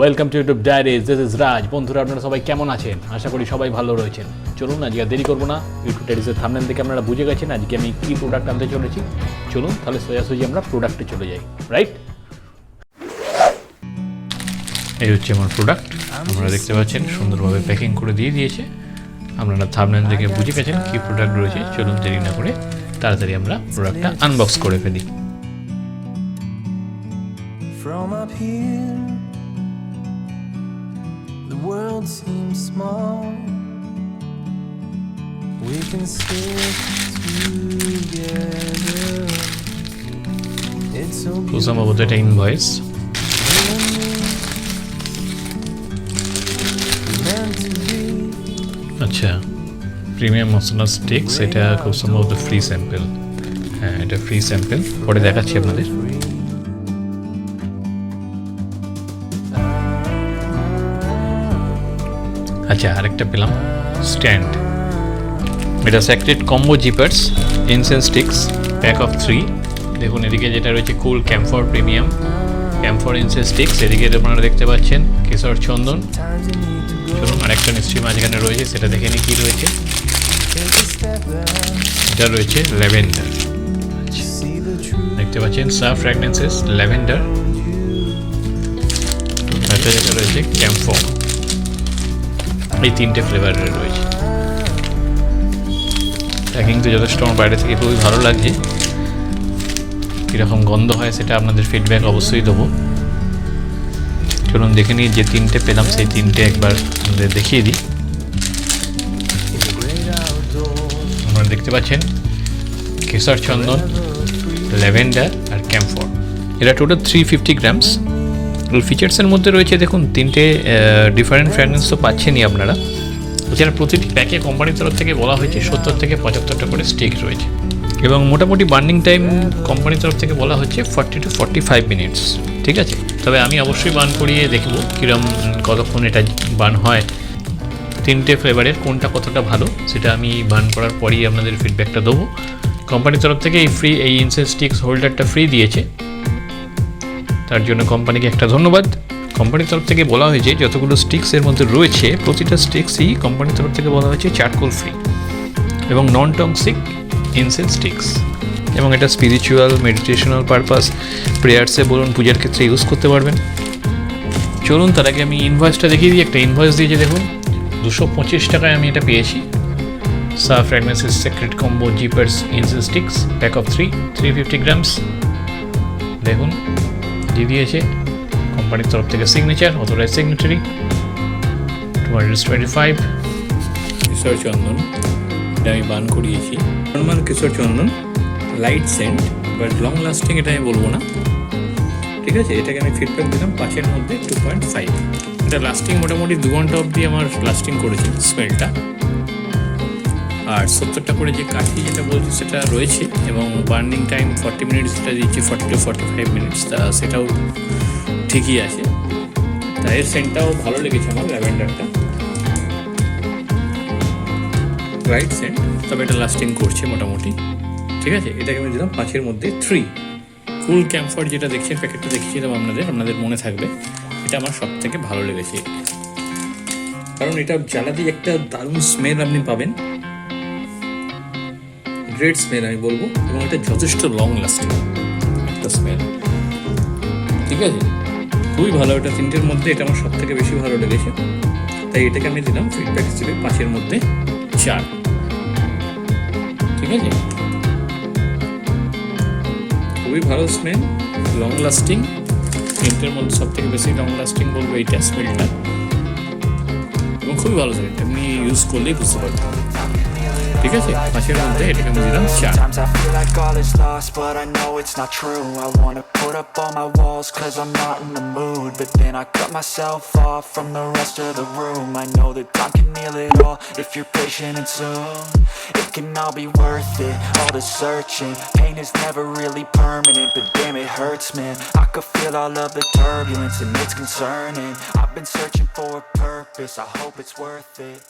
Welcome to YouTube diaries. This is Raj. বন্ধুরা, আপনারা সবাই কেমন আছেন? আশা করি সবাই ভালো রয়েছেন। চলুন, আজকে দেরি করবো না। ইউটিউব ডায়েরিজের থাম্বনেল দেখে আপনারা বুঝে গেছেন আজকে আমি কী প্রোডাক্ট আনতে চলেছি। চলুন তাহলে সোজাসুজি আমরা প্রোডাক্টে চলে যাই। রাইট, এই হচ্ছে আমার প্রোডাক্ট। আপনারা দেখতে পাচ্ছেন সুন্দরভাবে প্যাকিং করে দিয়ে দিয়েছে। আপনারা থাম্বনেল দেখে বুঝে গেছেন কী প্রোডাক্ট রয়েছে। চলুন দেরি না করে তাড়াতাড়ি আমরা প্রোডাক্টটা আনবক্স করে ফেলি। From up here, the world seems small. We can stick together. It's so beautiful. সম্ভবত এটা ইনভয়েস। আচ্ছা, প্রিমিয়াম মশলা স্টিক্স, এটা খুব সম্ভবত ফ্রি স্যাম্পল। হ্যাঁ, এটা ফ্রি স্যাম্পল, পরে দেখাচ্ছি আপনাদের। আচ্ছা, আরেকটা পেলাম স্ট্যান্ড। এটা secret combo zippers incense sticks pack of 3। দেখুন এদিকে যেটা রয়েছে cool camphor premium camphor incense sticks, এদিকে আপনারা দেখতে পাচ্ছেন কেশর চন্দন। চলুন আরেকটা নিশ্চয়ই মাঝখানে রয়েছে, সেটা দেখে নিই কী রয়েছে। এটা রয়েছে ল্যাভেন্ডার। দেখতে পাচ্ছেন সার ফ্র্যাগনেন্সেস ল্যাভেন্ডার। এটা যেটা রয়েছে ক্যাম্ফর। এই তিনটে ফ্লেভারের রয়েছে। প্যাকিং তো যথেষ্ট আমার বাইরে থেকে খুবই ভালো লাগছে। কীরকম গন্ধ হয় সেটা আপনাদের ফিডব্যাক অবশ্যই দেবো। চলুন দেখে নিই, যে তিনটে পেলাম সেই তিনটে একবার আপনাদের দেখিয়ে দিই। আপনারা দেখতে পাচ্ছেন কেশর চন্দন, ল্যাভেন্ডার আর ক্যাম্ফর। এটা টোটাল 350 গ্রামস। ফিচার্সের মধ্যে রয়েছে দেখুন তিনটে ডিফারেন্ট ফ্র্যাগরেন্স তো পাচ্ছেনই আপনারা। এছাড়া প্রতিটি প্যাকে কোম্পানির তরফ থেকে বলা হয়েছে 70 থেকে 75টা করে স্টিক রয়েছে এবং মোটামুটি বার্নিং টাইম কোম্পানির তরফ থেকে বলা হচ্ছে 40 to 45 মিনিটস। ঠিক আছে, তবে আমি অবশ্যই বার্ন করিয়ে দেখব কীরকম কতক্ষণ এটা বার্ন হয়। তিনটে ফ্লেভারের কোনটা কতটা ভালো সেটা আমি বার্ন করার পরেই আপনাদের ফিডব্যাকটা দেবো। কোম্পানির তরফ থেকে এই ইনসেন্স স্টিক্স হোল্ডারটা ফ্রি দিয়েছে, তার জন্য কোম্পানিকে একটা ধন্যবাদ। কোম্পানির তরফ থেকে বলা হয়েছে যতগুলো স্টিক্সের মধ্যে রয়েছে প্রতিটা স্টিক্সই কোম্পানির তরফ থেকে বলা হয়েছে চারকোল ফ্রি এবং নন টক্সিক ইনসেন্স স্টিক্স, এবং এটা স্পিরিচুয়াল মেডিটেশনাল পারপাস, প্রেয়ার্সে বলুন, পূজার ক্ষেত্রে ইউজ করতে পারবেন। চলুন তার আগে আমি ইনভয়েসটা দেখিয়ে দিই। একটা ইনভয়েস দিয়েছে দেখুন, 225 টাকায় আমি এটা পেয়েছি। সার fragrances secret combo zippers incense sticks pack of 350 grams. দেখুন দিয়ে দিয়েছে কোম্পানির তরফ থেকে সিগনেচার, অথরাইজ সিগনেটারি 225। কেশর চন্দন, এটা আমি বান করিয়েছি। নর্মাল কেশর চন্দন, light scent, but long lasting এটা আমি বলবো না। ঠিক আছে, এটাকে আমি ফিডব্যাক দিলাম 5-এর মধ্যে 2.5। এটা লাস্টিং মোটামুটি 2 ঘন্টা অবধি আমার লাস্টিং করেছে স্মেলটা। আর 70টা করে যে কাঠি যেটা বলছি সেটা রয়েছে এবং বার্নিং টাইম 40 মিনিটস যেটা দিচ্ছি, 40 to 45 মিনিটস, তা সেটাও ঠিকই আছে। তাই এর সেন্টটাও ভালো লেগেছে আমার, ল্যাভেন্ডারটা রাইট সেন্ট, তবে এটা লাস্টিং করছে মোটামুটি। ঠিক আছে, এটাকে আমি দিলাম 5-এর মধ্যে 3। কুল ক্যাম্ফর যেটা দেখছেন প্যাকেটটা দেখিয়েছিলাম আপনাদের মনে থাকবে, এটা আমার সব থেকে ভালো লেগেছে কারণ এটা জ্বালাতেই একটা দারুণ স্মেল আপনি পাবেন, গ্রেট স্মেল আমি বলবো, এবং এটা যথেষ্ট লং লাস্টিং একটা স্মেল। ঠিক আছে, খুবই ভালো। এটা তিনটের মধ্যে এটা আমার সব থেকে বেশি ভালো লেগেছে, তাই এটাকে আমি দিলাম ফিডব্যাক হিসেবে 5-এর মধ্যে 4। ঠিক আছে, খুবই ভালো স্মেল, লং লাস্টিং। তিনটের মধ্যে সব থেকে বেশি লং লাস্টিং বলবো এইটা স্মেলটা, এবং খুবই ভালো স্মেল, এমনি ইউজ করলেই বুঝতে পারবেন। ঠিক আছে, 5-এর মধ্যে এটাকে আমি দিলাম 4। Sometimes I feel like all is lost, but I know it's not true. I wanna put up all my walls, cause I'm not in the mood. But then I cut myself off from the rest of the room. I know that time can heal it all, if you're patient and soon. It can all be worth it, all the searching. Pain is never really permanent, but damn it hurts, man. I could feel all of the turbulence and it's concerning. I've been searching for a purpose, I hope it's worth it.